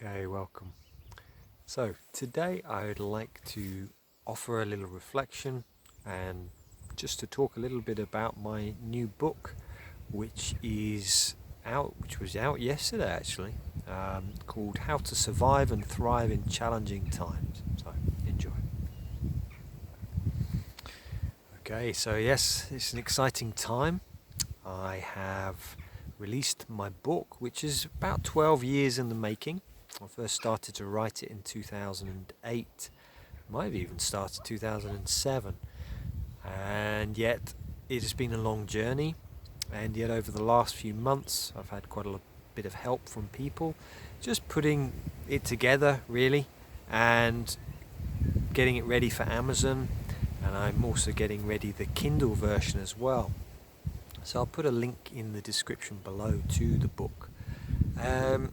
Okay, welcome. So, today I would like to offer a little reflection and just to talk a little bit about my new book, which was out yesterday actually, called How to Survive and Thrive in Challenging Times. So, enjoy. Okay, so yes, it's an exciting time. I have released my book, which is about 12 years in the making. I first started to write it in 2008, might have even started 2007, and yet it has been a long journey. And yet, over the last few months, I've had quite a bit of help from people, just putting it together really, and getting it ready for Amazon. And I'm also getting ready the Kindle version as well. So I'll put a link in the description below to the book.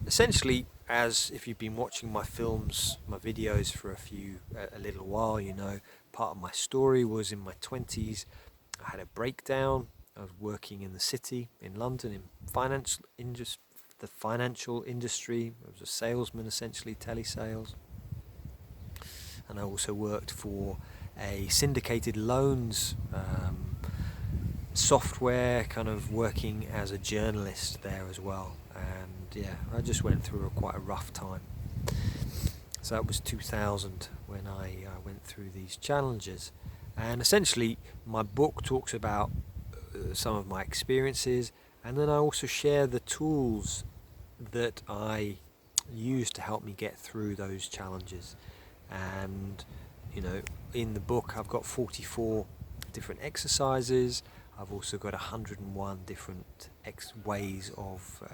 Essentially, as if you've been watching my films, my videos for a little while, you know, part of my story was in my 20s. I had a breakdown. I was working in the city in London in the financial industry. I was a salesman, essentially telesales, and I also worked for a syndicated loans software, kind of working as a journalist there as well. And yeah, I just went through quite a rough time. So that was 2000 when I went through these challenges. And essentially, my book talks about some of my experiences, and then I also share the tools that I use to help me get through those challenges. And you know, in the book I've got 44 different exercises. I've also got 101 different ways of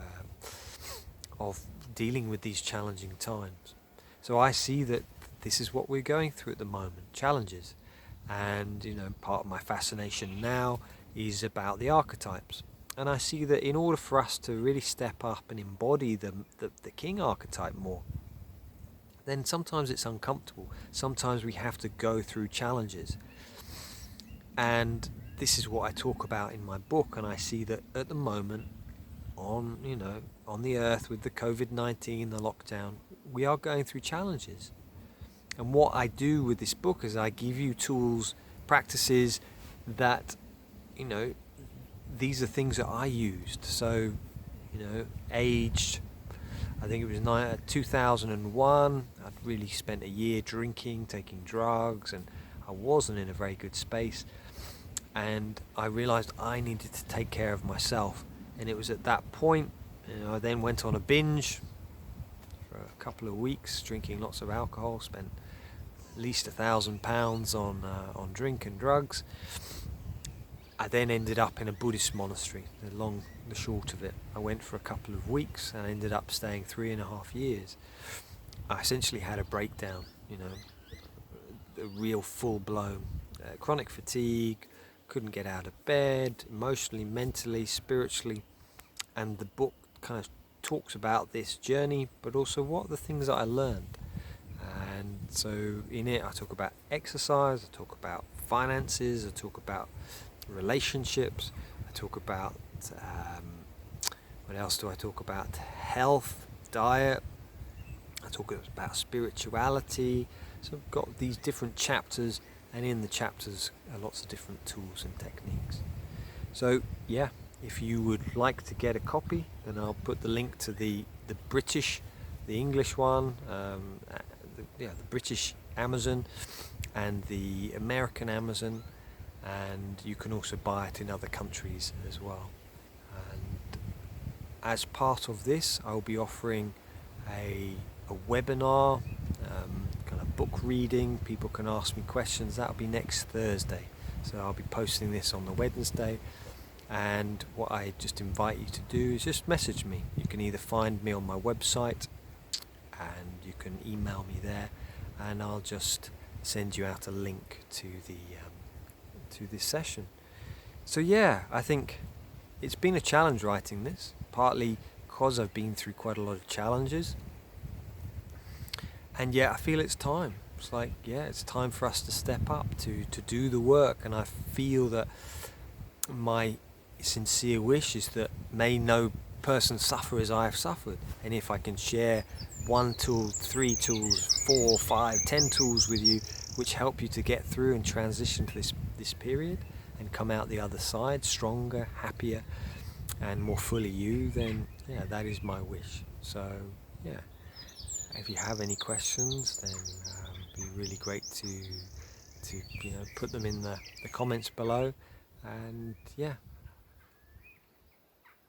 dealing with these challenging times. So I see that this is what we're going through at the moment, challenges. And you know, part of my fascination now is about the archetypes. And I see that in order for us to really step up and embody the king archetype more, then sometimes it's uncomfortable. Sometimes we have to go through challenges. And this is what I talk about in my book, and I see that at the moment on the earth with the COVID-19, the lockdown, we are going through challenges. And what I do with this book is I give you tools, practices that, you know, these are things that I used. So, you know, aged, I think it was 2001, I'd really spent a year drinking, taking drugs, and I wasn't in a very good space. And I realized I needed to take care of myself. And it was at that point, you know, I then went on a binge for a couple of weeks, drinking lots of alcohol, spent at least £1,000 on drink and drugs. I then ended up in a Buddhist monastery, the short of it. I went for a couple of weeks and ended up staying 3.5 years. I essentially had a breakdown, you know, a real full-blown chronic fatigue, couldn't get out of bed, emotionally, mentally, spiritually. And the book kind of talks about this journey, but also what are the things that I learned. And so in it I talk about exercise, I talk about finances, I talk about relationships, I talk about what else do I talk about? Health, diet, I talk about spirituality. So I've got these different chapters, and in the chapters are lots of different tools and techniques. So yeah, if you would like to get a copy, then I'll put the link to the English one, the British Amazon and the American Amazon, and you can also buy it in other countries as well. And as part of this, I'll be offering a webinar, kind of book reading. People can ask me questions. That'll be next Thursday. So I'll be posting this on the Wednesday. And what I just invite you to do is just message me. You can either find me on my website, and you can email me there, and I'll just send you out a link to this session. So yeah, I think it's been a challenge writing this, partly because I've been through quite a lot of challenges, and yet I feel it's time. It's like, yeah, it's time for us to step up, to do the work. And I feel that my sincere wish is that may no person suffer as I have suffered. And if I can share 1 tool, 3 tools, 4, 5, 10 tools with you, which help you to get through and transition to this period and come out the other side stronger, happier, and more fully you, then yeah, that is my wish. So yeah, if you have any questions, then it'd be really great to put them in the comments below. And yeah,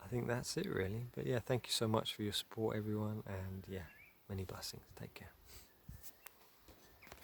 I think that's it really. But yeah, thank you so much for your support, everyone, and yeah, many blessings. Take care.